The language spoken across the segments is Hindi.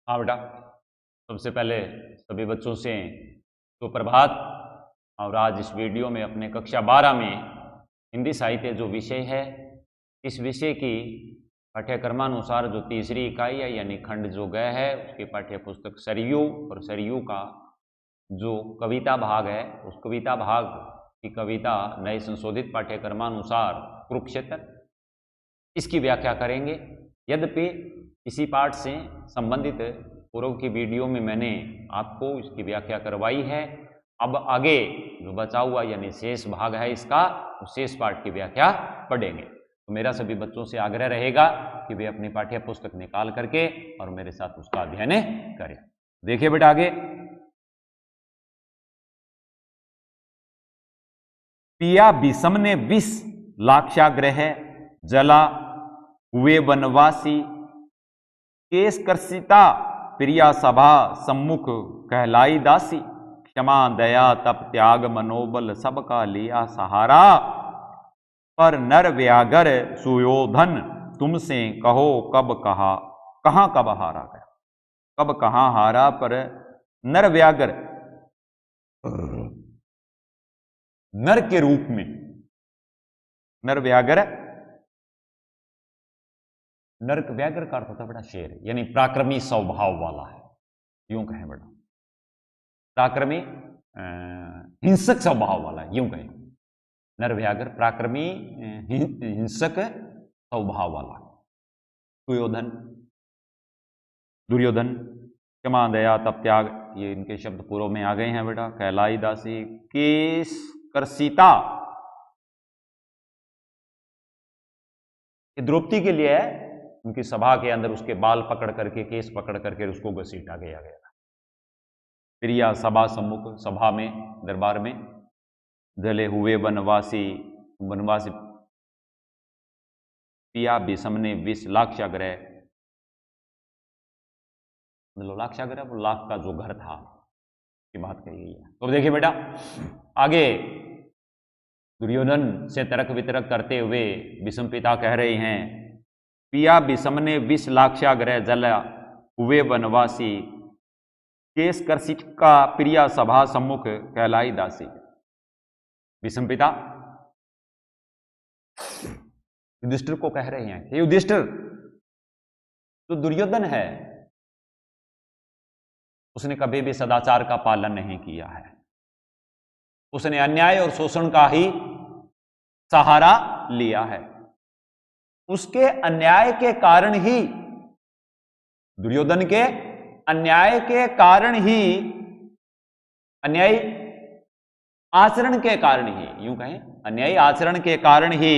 हाँ बेटा, सबसे पहले सभी बच्चों से सुप्रभात। और आज इस वीडियो में अपने कक्षा 12 में हिंदी साहित्य जो विषय है, इस विषय की पाठ्यक्रमानुसार जो तीसरी इकाई है यानी खंड जो गए है उसकी पाठ्य पुस्तक सरयू और सरयू का जो कविता भाग है उस कविता भाग की कविता नए संशोधित पाठ्यक्रमानुसार कुरुक्षेत्र, इसकी व्याख्या करेंगे। यद्यपि इसी पाठ से संबंधित पूर्व की वीडियो में मैंने आपको इसकी व्याख्या करवाई है। अब आगे जो बचा हुआ यानी शेष भाग है इसका, उस शेष पाठ की व्याख्या पढ़ेंगे। तो मेरा सभी बच्चों से आग्रह रहेगा कि वे अपनी पाठ्य पुस्तक निकाल करके और मेरे साथ उसका अध्ययन करें। देखिए बेटा आगे, पिया विषम ने विष लाक्षाग्रह जला हुए वनवासी, केस कर्षिता प्रिया सभा सम्मुख कहलाई दासी, क्षमा दया तप त्याग मनोबल सबका लिया सहारा, पर नर व्यागर सुयोधन तुमसे कहो कब कहा, कहां कब हारा गया, कब कहां हारा, पर नर व्यागर नर के रूप में, नर व्यागर, नर व्यागर का अर्थ होता है बेटा शेर, यानी पराक्रमी स्वभाव वाला है, यूं कहें बेटा, पराक्रमी हिंसक स्वभाव वाला है, यूं कहें। नर व्यागर पराक्रमी हिंसक स्वभाव वाला। सुयोधन, दुर्योधन, क्षमा दया तप त्याग, ये इनके शब्द पूर्व में आ गए हैं बेटा। कहलाई दासी, केस कर्षिता, द्रौपदी के लिए है, उनकी सभा के अंदर उसके बाल पकड़ करके, केस पकड़ करके उसको घसीटा गया गया। प्रिया सभा सम्मुख, सभा में, दरबार में, जले हुए वनवासी, वनवासी पिया विषम ने विष लाक्षाग्रह, मतलब लाक्षाग्रह वो लाख का जो घर था की बात कही गई है। तो देखिए बेटा आगे, दुर्योधन से तर्क वितर्क करते हुए विषम पिता कह रहे हैं, पिया विषम ने विष लाक्षाग्रह जला हुए वनवासी, केस कर्षित का प्रिया सभा सम्मुख कहलाई दासी। विषम पिता युधिष्ठिर को कह रहे हैं कि युधिष्ठिर, जो दुर्योधन है उसने कभी भी सदाचार का पालन नहीं किया है, उसने अन्याय और शोषण का ही सहारा लिया है। उसके अन्याय के कारण ही, दुर्योधन के अन्याय के कारण ही, अन्यायी आचरण के कारण ही, यूं कहें अन्यायी आचरण के कारण ही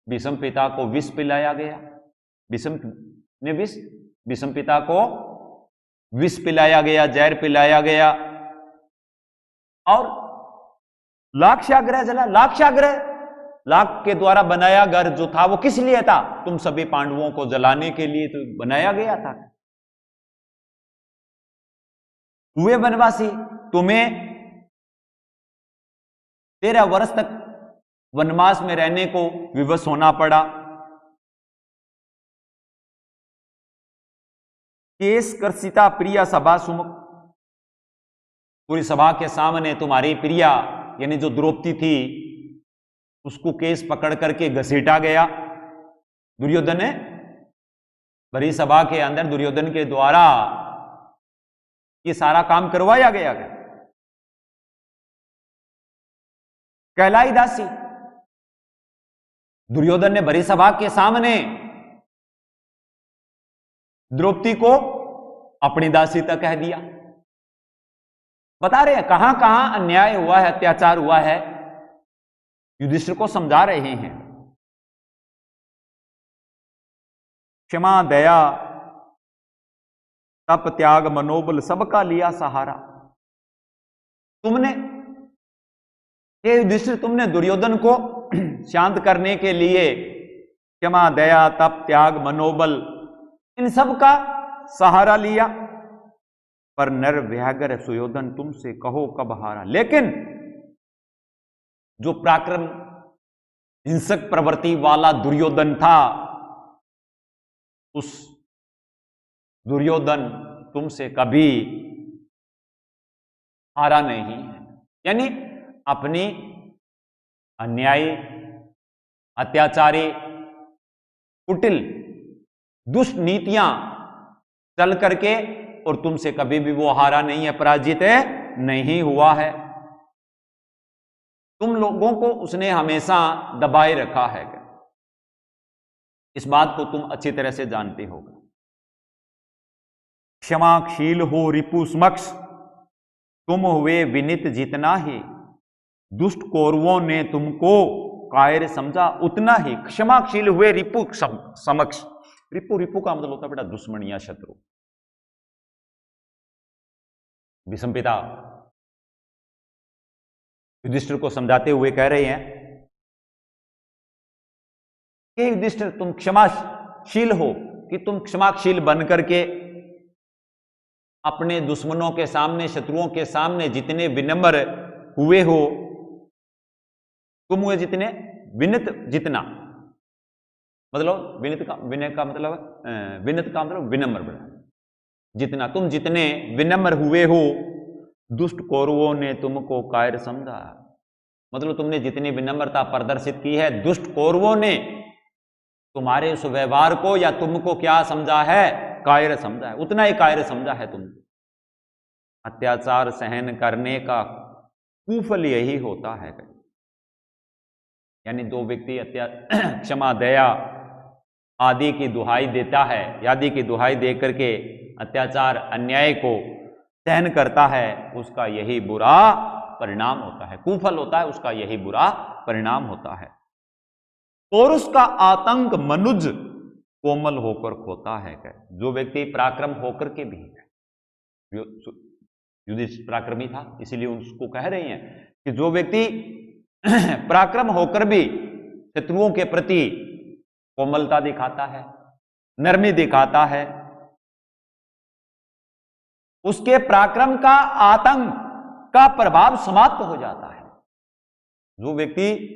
विषम पिता को विष पिलाया गया। विषम ने विषम पिता को विष पिलाया गया, जहर पिलाया गया। और लाक्षाग्रह जला, लाक्षाग्रह लाख के द्वारा बनाया घर जो था वो किस लिए था? तुम सभी पांडवों को जलाने के लिए तो बनाया गया था। हुए वनवासी, तुम्हें 13 वर्ष तक वनवास में रहने को विवश होना पड़ा। केस कर्षिता प्रिया सभा सुमुख, पूरी सभा के सामने तुम्हारी प्रिया यानी जो द्रौपदी थी उसको केस पकड़ करके घसीटा गया। दुर्योधन ने बड़ी सभा के अंदर दुर्योधन के द्वारा ये सारा काम करवाया गया। कहलाई दासी, दुर्योधन ने बड़ी सभा के सामने द्रौपदी को अपनी दासी तक कह दिया। बता रहे हैं कहां कहां अन्याय हुआ है, अत्याचार हुआ है, युधिष्ठिर को समझा रहे हैं। क्षमा दया तप त्याग मनोबल सबका लिया सहारा। तुमने, ये युधिष्ठिर, तुमने दुर्योधन को शांत करने के लिए क्षमा दया तप त्याग मनोबल इन सब का सहारा लिया, पर नर व्यागर सुयोधन तुमसे कहो कब हारा। लेकिन जो पराक्रम हिंसक प्रवृत्ति वाला दुर्योधन था, उस दुर्योधन तुमसे कभी हारा नहीं है। यानी अपनी अन्यायी, अत्याचारी, कुटिल, दुष्ट नीतियां चल करके और तुमसे कभी भी वो हारा नहीं है, पराजित नहीं हुआ है। तुम लोगों को उसने हमेशा दबाए रखा है। इस बात को तुम अच्छी तरह से जानते हो। क्षमाशील हो रिपु समक्ष, तुम हुए विनित जितना ही, दुष्ट कौरवों ने तुमको कायर समझा उतना ही। क्षमाशील हुए रिपु समक्ष। रिपु, रिपु का मतलब होता है बेटा दुश्मन या शत्रु। भीष्म पिता युधिष्ठिर को समझाते हुए कह रहे हैं कि युधिष्ठिर तुम क्षमाशील हो, कि तुम क्षमाशील बन करके अपने दुश्मनों के सामने, शत्रुओं के सामने जितने विनम्र हुए हो, तुम हुए जितने विनित जितना, मतलब विनित का, विनय का मतलब, विनित का मतलब विनम्र, जितना तुम जितने विनम्र हुए हो, दुष्ट कौरवों ने तुमको कायर समझा। मतलब तुमने जितनी विनम्रता प्रदर्शित की है, दुष्ट कौरवों ने तुम्हारे उस व्यवहार को या तुमको क्या समझा है, कायर समझा है, उतना ही कायर समझा है तुमको। अत्याचार सहन करने का कुफल यही होता है। यानी दो व्यक्ति क्षमा, दया आदि की दुहाई देता है, आदि की दुहाई दे करके अत्याचार, अन्याय को सहन करता है, उसका यही बुरा परिणाम होता है, कुफल होता है, उसका यही बुरा परिणाम होता है। और उसका आतंक मनुज कोमल होकर खोता है। जो व्यक्ति पराक्रम होकर के भी, युधिष्ठिर पराक्रमी था, इसीलिए उसको कह रहे हैं कि जो व्यक्ति पराक्रम होकर भी शत्रुओं के प्रति कोमलता दिखाता है, नरमी दिखाता है, उसके पराक्रम का आतंक का प्रभाव समाप्त हो जाता है। जो व्यक्ति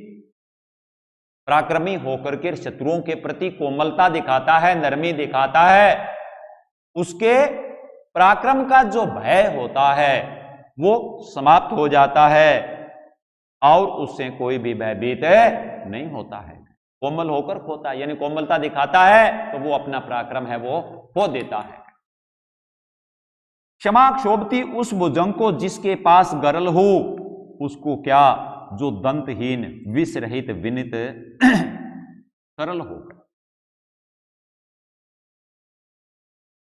पराक्रमी होकर के शत्रुओं के प्रति कोमलता दिखाता है, नरमी दिखाता है, उसके पराक्रम का जो भय होता है वो समाप्त हो जाता है और उससे कोई भी भयभीत नहीं होता है। कोमल होकर खोता है, यानी कोमलता दिखाता है तो वो अपना पराक्रम है वो खो देता है। क्षमा क्षोभती उस भुजंग को जिसके पास गरल हो, उसको क्या जो दंतहीन, विष रहित, विनित, सरल हो।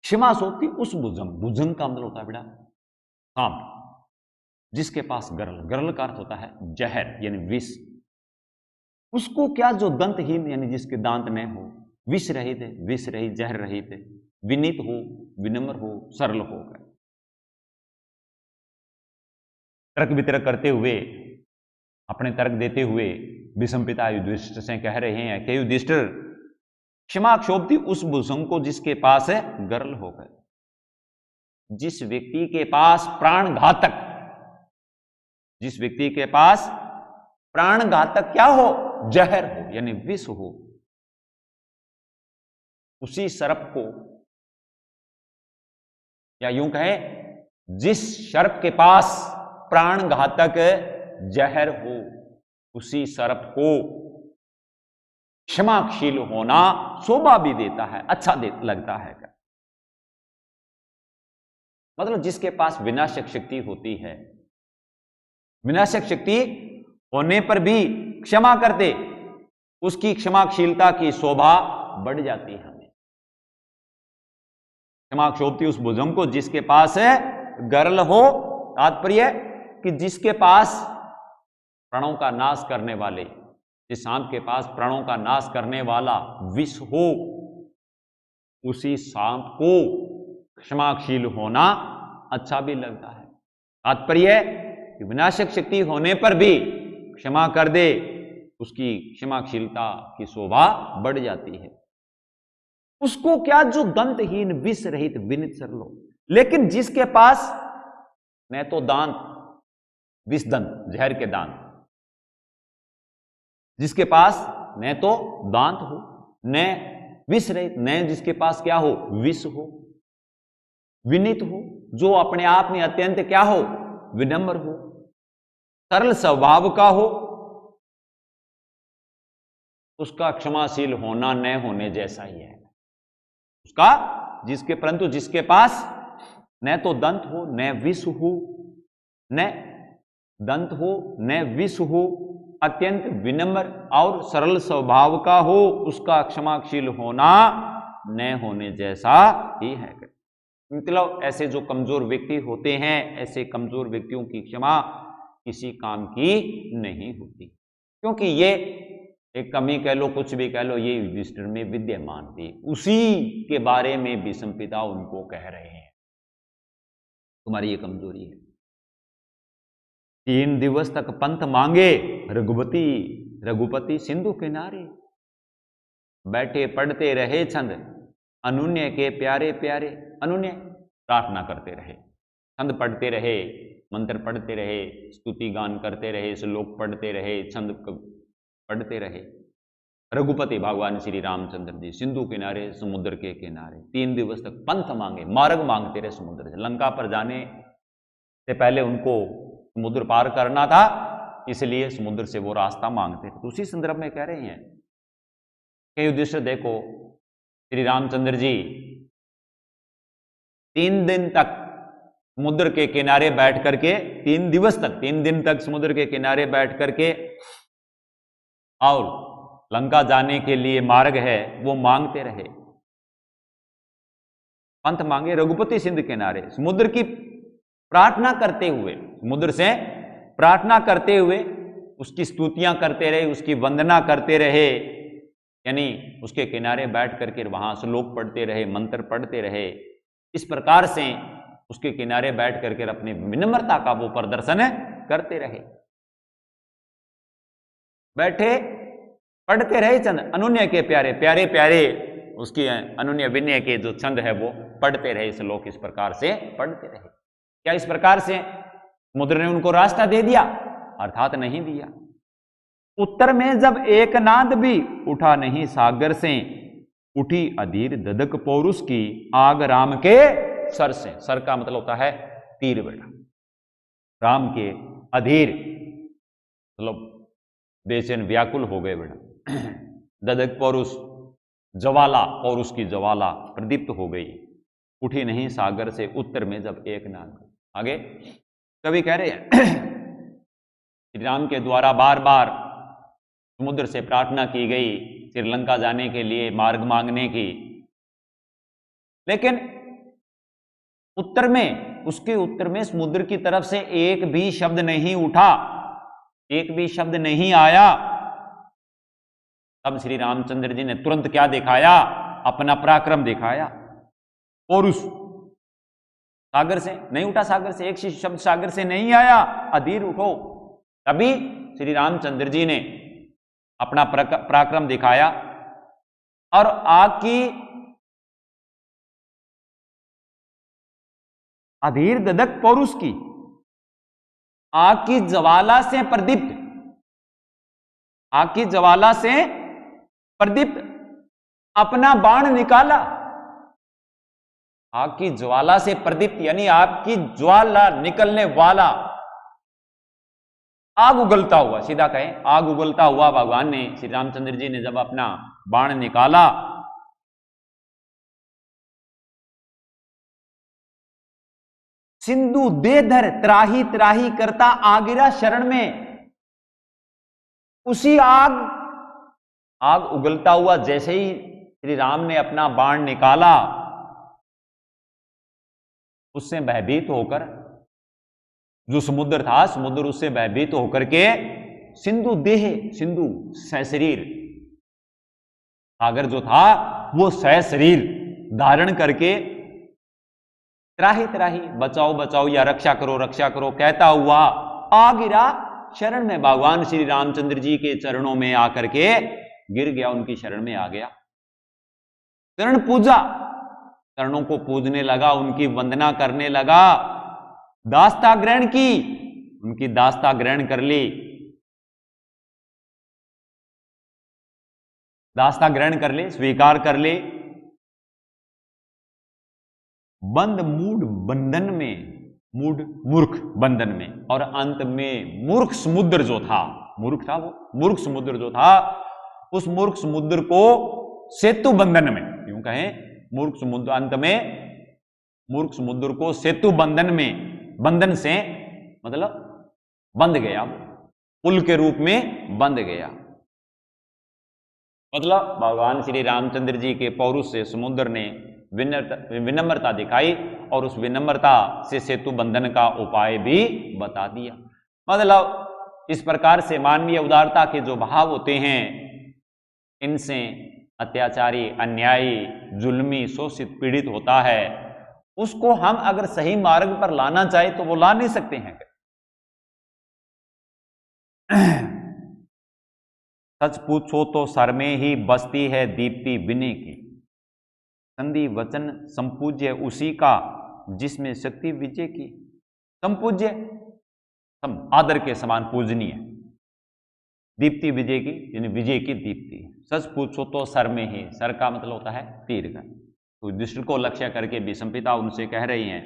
क्षमा सोती उस भुजंग, भुजंग का मतलब होता है बेटा सांप, जिसके पास गरल, गरल का अर्थ होता है जहर यानी विष, उसको क्या जो दंतहीन यानी जिसके दांत न हो, विष रहित है, विष रहित, जहर रहित, विनीत हो, विनम्र हो, सरल हो। तर्क वितर्क करते हुए, अपने तर्क देते हुए भीष्म पिता युधिष्ठिर से कह रहे हैं कि युधिष्ठिर, क्षमा क्षोभती उस भुजंग को जिसके पास है गरल हो गए। जिस व्यक्ति के पास प्राण घातक, जिस व्यक्ति के पास प्राण घातक क्या हो, जहर हो यानी विष हो, उसी सर्प को, या यूं कहें जिस सर्प के पास प्राण घातक जहर हो, उसी सर्प को क्षमाशील होना शोभा भी देता है, अच्छा लगता है। मतलब जिसके पास विनाशक शक्ति होती है, विनाशक शक्ति होने पर भी क्षमा करते, उसकी क्षमाशीलता की शोभा बढ़ जाती है। क्षमा क्षोभती उस भुजंग को जिसके पास है गरल हो, तात्पर्य कि जिसके पास प्राणों का नाश करने वाले, जिस सांप के पास प्राणों का नाश करने वाला विष हो, उसी सांप को क्षमाशील होना अच्छा भी लगता है। तात्पर्य कि विनाशक शक्ति होने पर भी क्षमा कर दे, उसकी क्षमाशीलता की शोभा बढ़ जाती है। उसको क्या जो दंतहीन, विष रहित, विनित, सरल हो। लेकिन जिसके पास न तो दांत, विष दंत, जहर के दांत, जिसके पास न तो दांत हो, न विष रहित, न जिसके पास क्या हो, विष हो, विनीत हो, जो अपने आप में अत्यंत क्या हो, विनम्र हो, सरल स्वभाव का हो, उसका क्षमाशील होना न होने जैसा ही है। उसका परंतु जिसके पास न तो दंत हो न विष हो, न दंत हो न विष हो, अत्यंत विनम्र और सरल स्वभाव का हो, उसका क्षमाशील होना न होने जैसा ही है। मतलब ऐसे जो कमजोर व्यक्ति होते हैं, ऐसे कमजोर व्यक्तियों की क्षमा किसी काम की नहीं होती, क्योंकि ये एक कमी कह लो, कुछ भी कह लो, ये युधिष्ठिर में विद्यमान थी। उसी के बारे में भीष्म पिता उनको कह रहे हैं, तुम्हारी ये कमजोरी है। 3 दिवस तक पंथ मांगे रघुपति सिंधु किनारे, बैठे पढ़ते रहे छंद अनुन्य के प्यारे प्यारे। अनुन्य प्रार्थना करते रहे, छंद पढ़ते रहे, मंत्र पढ़ते रहे, स्तुति गान करते रहे, श्लोक पढ़ते रहे, छंद पढ़ते रहे। रघुपति भगवान श्री रामचंद्र जी सिंधु किनारे, समुद्र के किनारे 3 दिवस तक पंथ मांगे, मार्ग मांगते रहे समुद्र से। लंका पर जाने से पहले उनको समुद्र पार करना था, इसलिए समुद्र से वो रास्ता मांगते थे। तो उसी संदर्भ में कह रहे हैं कि युधिष्ठिर देखो, श्री रामचंद्र जी 3 दिन तक समुद्र के किनारे बैठ करके, 3 दिवस तक, 3 दिन तक समुद्र के किनारे बैठ करके और लंका जाने के लिए मार्ग है वो मांगते रहे, पंथ मांगे रघुपति सिंधु किनारे, समुद्र की प्रार्थना करते हुए, समुद्र से प्रार्थना करते हुए उसकी स्तुतियां करते रहे, उसकी वंदना करते रहे, यानी उसके किनारे बैठ करके वहां श्लोक पढ़ते रहे, मंत्र पढ़ते रहे। इस प्रकार से उसके किनारे बैठ करके अपनी विनम्रता का वो प्रदर्शन करते रहे, बैठे पढ़ते रहे चंद अनुन्य के प्यारे प्यारे प्यारे, उसकी अनुन्य विनय के जो छंद है वो पढ़ते रहे, श्लोक इस प्रकार से पढ़ते रहे। क्या इस प्रकार से समुद्र ने उनको रास्ता दे दिया? अर्थात नहीं दिया। उत्तर में जब एक नाद भी उठा नहीं सागर से, उठी अधीर ददक पौरुष की आग राम के सर से। सर का मतलब होता है तीर बेटा, राम के अधीर मतलब बेचैन व्याकुल हो गए बेटा। ददक पौरुष ज्वाला, पौरुष की ज्वाला प्रदीप्त हो गई, उठी नहीं सागर से उत्तर में जब एक नाद। आगे कवि कह रहे हैं श्री राम के द्वारा बार बार समुद्र से प्रार्थना की गई श्रीलंका जाने के लिए मार्ग मांगने की, लेकिन उत्तर में, उसके उत्तर में समुद्र की तरफ से एक भी शब्द नहीं उठा, एक भी शब्द नहीं आया। तब श्री रामचंद्र जी ने तुरंत क्या दिखाया? अपना पराक्रम दिखाया। पौरुष सागर से नहीं उठा, सागर से एक शब्द सागर से नहीं आया, अधीर उठो। तभी श्री रामचंद्र जी ने अपना पराक्रम दिखाया और आग की अधीर ददक पौरुष की, आग की ज्वाला से प्रदीप्त, आग की ज्वाला से प्रदीप्त अपना बाण निकाला। आग की ज्वाला से प्रदीप्त यानी आग की ज्वाला निकलने वाला, आग उगलता हुआ, सीधा कहें आग उगलता हुआ भगवान ने, श्री रामचंद्र जी ने जब अपना बाण निकाला, सिंधु देधर त्राही त्राही करता आगिरा शरण में। उसी आग उगलता हुआ जैसे ही श्री राम ने अपना बाण निकाला, उससे भयभीत होकर जो समुद्र था, समुद्र उससे भयभीत होकर के सिंधु देह, सिंधु सशरीर, सागर जो था वो सशरीर धारण करके त्राही त्राही बचाओ बचाओ या रक्षा करो कहता हुआ आ गिरा शरण में, भगवान श्री रामचंद्र जी के चरणों में आकर के गिर गया, उनकी शरण में आ गया। चरण पूजा, चरणों को पूजने लगा, उनकी वंदना करने लगा, दास्ता ग्रहण की, उनकी दास्ता ग्रहण कर ली, दास्ता ग्रहण कर ली, स्वीकार कर ली। बंद मूढ़ बंधन में, मूढ़ मूर्ख बंधन में, और अंत में मूर्ख समुद्र जो था, मूर्ख था वो, मूर्ख समुद्र जो था, उस मूर्ख समुद्र को सेतु बंधन में, यूं कहें मूर्ख समुद्र, अंत में मूर्ख समुद्र को सेतु बंधन में, बंधन से मतलब बंध गया, पुल के रूप में बंध गया। मतलब भगवान श्री रामचंद्र जी के पौरुष से समुद्र ने विनम्रता दिखाई और उस विनम्रता से सेतु बंधन का उपाय भी बता दिया। मतलब इस प्रकार से मानवीय उदारता के जो भाव होते हैं, इनसे अत्याचारी, अन्यायी, जुल्मी, शोषित, पीड़ित होता है, उसको हम अगर सही मार्ग पर लाना चाहे तो वो ला नहीं सकते हैं। सच पूछो तो सर में ही बसती है दीप्ति विनय की, संधि वचन संपूज्य उसी का जिसमें शक्ति विजय की। संपूज्य, आदर के समान पूजनीय, दीप्ति विजय की, यानी विजय की दीप्ति। सच पूछो तो सर में ही, सर का मतलब होता है तीर का। तो युधिष्ठिर को लक्ष्य करके भीष्म पिता उनसे कह रही हैं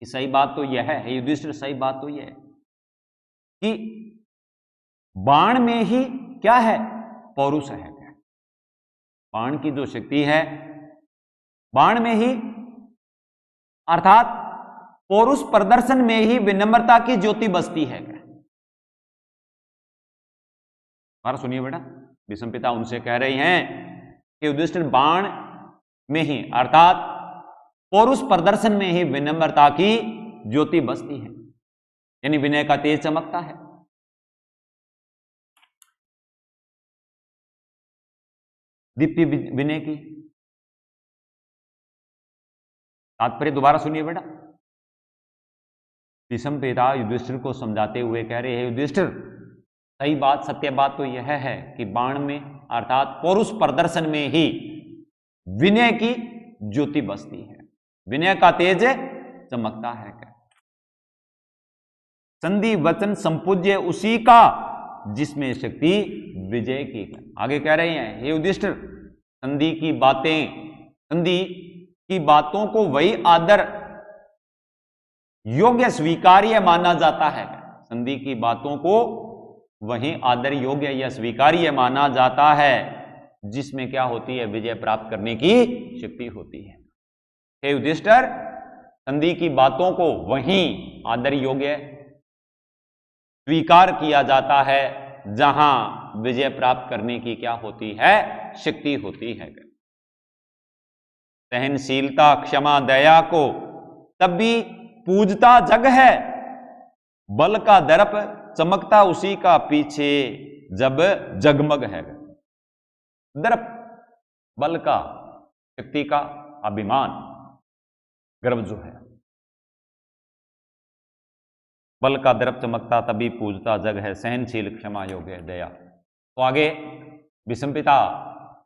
कि सही बात तो यह है युधिष्ठिर, सही बात तो यह है कि बाण में ही क्या है, पौरुष है। बाण की जो शक्ति है, बाण में ही, अर्थात पौरुष प्रदर्शन में ही विनम्रता की ज्योति बसती है। बार सुनिए बेटा, भीष्म पिता उनसे कह रही हैं कि युधिष्ठिर बाण में ही, अर्थात पौरुष प्रदर्शन में ही विनम्रता की ज्योति बसती है, यानी विनय का तेज चमकता है। दीप्ति विनय की तात्पर्य दोबारा सुनिए बेटा। भीष्म पिता युधिष्ठिर को समझाते हुए कह रहे हैं, युधिष्ठिर सही बात, सत्य बात तो यह है कि बाण में, अर्थात पौरुष प्रदर्शन में ही विनय की ज्योति बसती है, विनय का तेज चमकता है। संधि वचन संपूज्य उसी का जिसमें शक्ति विजय की। आगे कह रहे हैं, हे युधिष्ठिर संधि की बातें, संधि की बातों को वही आदर योग्य स्वीकार्य माना जाता है। संधि की बातों को वही आदर योग्य या स्वीकार्य माना जाता है जिसमें क्या होती है, विजय प्राप्त करने की शक्ति होती है। हे युधिष्ठिर संधि की बातों को वही आदर योग्य स्वीकार किया जाता है जहां विजय प्राप्त करने की क्या होती है, शक्ति होती है। सहनशीलता, क्षमा, दया को तब भी पूजता जग है, बल का दर्प चमकता उसी का पीछे जब जगमग है। दर्प बल का, शक्ति का, अभिमान, गर्व जो है, बल का दर्प चमकता तभी पूजता जग है, सहनशील, क्षमा योग्य, दया। तो आगे भीष्म पिता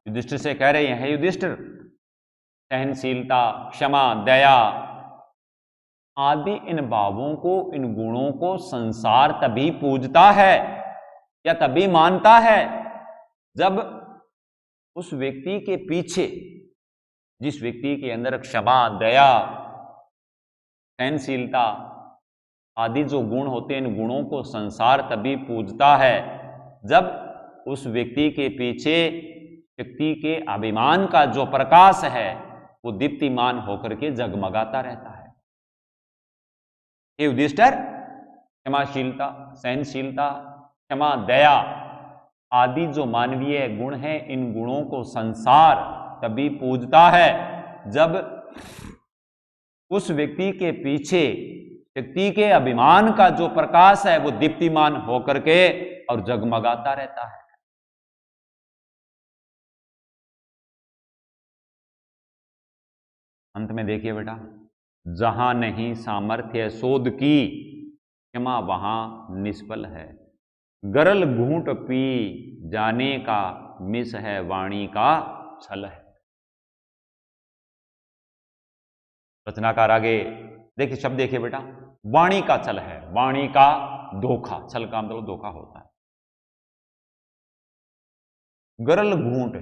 युधिष्ठिर से कह रहे हैं, युधिष्ठिर सहनशीलता, क्षमा, दया आदि इन भावों को, इन गुणों को संसार तभी पूजता है या तभी मानता है जब उस व्यक्ति के पीछे, जिस व्यक्ति के अंदर क्षमा, दया, सहनशीलता आदि जो गुण होते हैं, इन गुणों को संसार तभी पूजता है जब उस व्यक्ति के पीछे शक्ति के अभिमान का जो प्रकाश है वो दीप्तिमान होकर के जगमगाता रहता है। हे युधिष्ठिर क्षमाशीलता, सहनशीलता, क्षमा, दया आदि जो मानवीय गुण हैं, इन गुणों को संसार तभी पूजता है जब उस व्यक्ति के पीछे शक्ति के अभिमान का जो प्रकाश है वो दीप्तिमान होकर के और जगमगाता रहता है। अंत में देखिए बेटा, जहां नहीं सामर्थ्य शोध की, क्षमा वहां निष्फल है, गरल घूंट पी जाने का मिस है, वाणी का छल है। रचनाकार आगे देखिए, शब्द देखिए बेटा, वाणी का छल है, वाणी का धोखा, छल का मतलब धोखा होता है। गरल घूंट,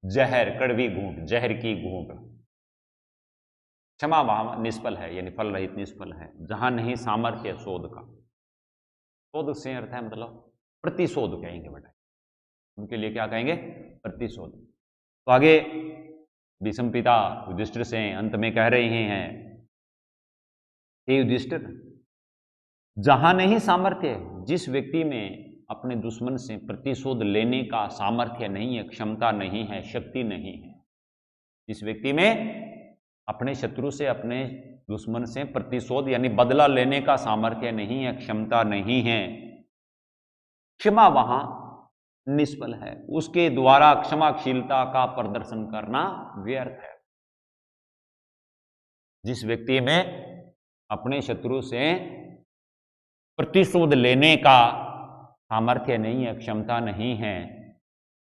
जहर, कड़वी घूंट, जहर की घूंट, क्षमा वहां निष्फल है, यानी फल रहित निष्फल है। जहां नहीं सामर्थ्य शोध का, शोध से अर्थ है मतलब प्रतिशोध कहेंगे बेटा, उनके लिए क्या कहेंगे? प्रतिशोध। तो आगे भीष्म पिता युधिष्ठिर से अंत में कह रहे हैं, हे युधिष्ठिर, जहां नहीं सामर्थ्य, जिस व्यक्ति में अपने दुश्मन से प्रतिशोध लेने का सामर्थ्य नहीं है, क्षमता नहीं है, शक्ति नहीं है, जिस व्यक्ति में अपने शत्रु से, अपने दुश्मन से प्रतिशोध यानी बदला लेने का सामर्थ्य नहीं है, क्षमता नहीं है, क्षमा वहां निष्फल है, उसके द्वारा क्षमाशीलता का प्रदर्शन करना व्यर्थ है। जिस व्यक्ति में अपने शत्रु से प्रतिशोध लेने का सामर्थ्य नहीं है, क्षमता नहीं है,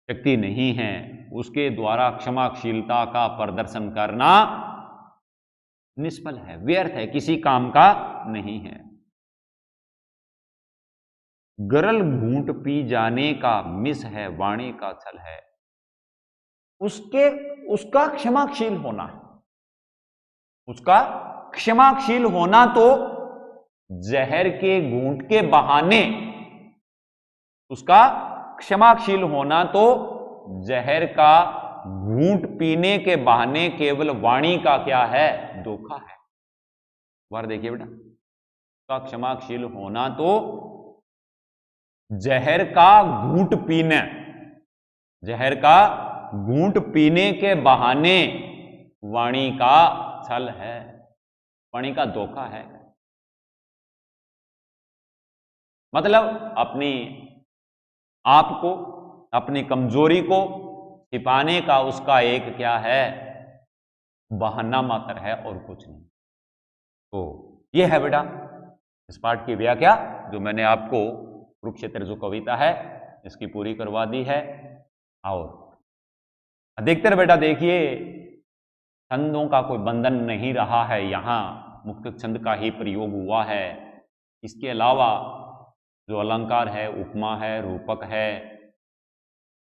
शक्ति नहीं है, उसके द्वारा क्षमाशीलता का प्रदर्शन करना निष्फल है, व्यर्थ है, किसी काम का नहीं है। गरल घूंट पी जाने का मिस है, वाणी का छल है। उसका क्षमाशील होना, उसका क्षमाशील होना तो जहर के घूंट के बहाने, उसका क्षमाशील होना तो जहर का घूंट पीने के बहाने केवल वाणी का क्या है? धोखा है। बार देखिए बेटा, उसका क्षमाशील होना तो जहर का घूंट पीने, जहर का घूंट पीने के बहाने वाणी का छल है, वाणी का धोखा है। मतलब अपनी आपको, अपनी कमजोरी को छिपाने का उसका एक क्या है? बहाना मात्र है और कुछ नहीं। तो यह है बेटा इस पाठ की व्याख्या, जो मैंने आपको कुरुक्षेत्र जो कविता है इसकी पूरी करवा दी है। और अधिकतर बेटा देखिए छंदों का कोई बंधन नहीं रहा है, यहां मुक्त छंद का ही प्रयोग हुआ है। इसके अलावा जो अलंकार है, उपमा है, रूपक है,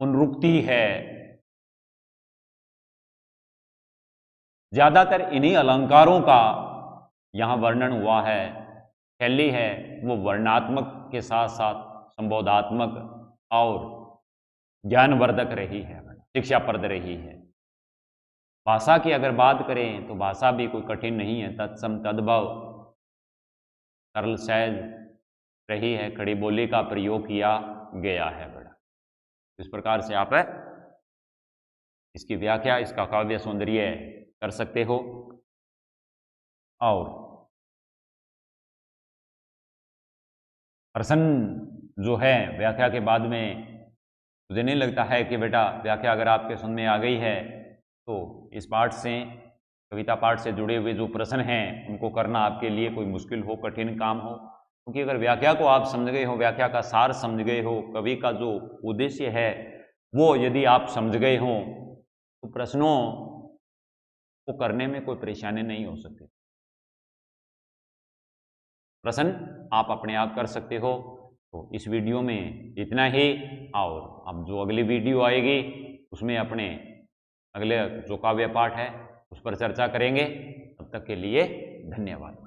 पुनरुक्ति है, ज्यादातर इन्हीं अलंकारों का यहां वर्णन हुआ है। शैली है वो वर्णात्मक के साथ साथ संबोधात्मक और ज्ञानवर्धक रही है, शिक्षाप्रद रही है। भाषा की अगर बात करें तो भाषा भी कोई कठिन नहीं है, तत्सम तद्भव सरल सहज रही है, खड़ी बोली का प्रयोग किया गया है बेटा। इस प्रकार से आप इसकी व्याख्या, इसका काव्य सौंदर्य कर सकते हो। और प्रश्न जो है व्याख्या के बाद में, मुझे नहीं लगता है कि बेटा व्याख्या अगर आपके समझ में आ गई है तो इस पाठ से, कविता पाठ से जुड़े हुए जो प्रश्न हैं उनको करना आपके लिए कोई मुश्किल हो, कठिन काम हो। क्योंकि अगर व्याख्या को आप समझ गए हो, व्याख्या का सार समझ गए हो, कवि का जो उद्देश्य है वो यदि आप समझ गए हो तो प्रश्नों को करने में कोई परेशानी नहीं हो सकती। प्रश्न आप अपने आप कर सकते हो। तो इस वीडियो में इतना ही, और अब जो अगली वीडियो आएगी उसमें अपने अगले जो काव्य पाठ है उस पर चर्चा करेंगे। तब तक के लिए धन्यवाद।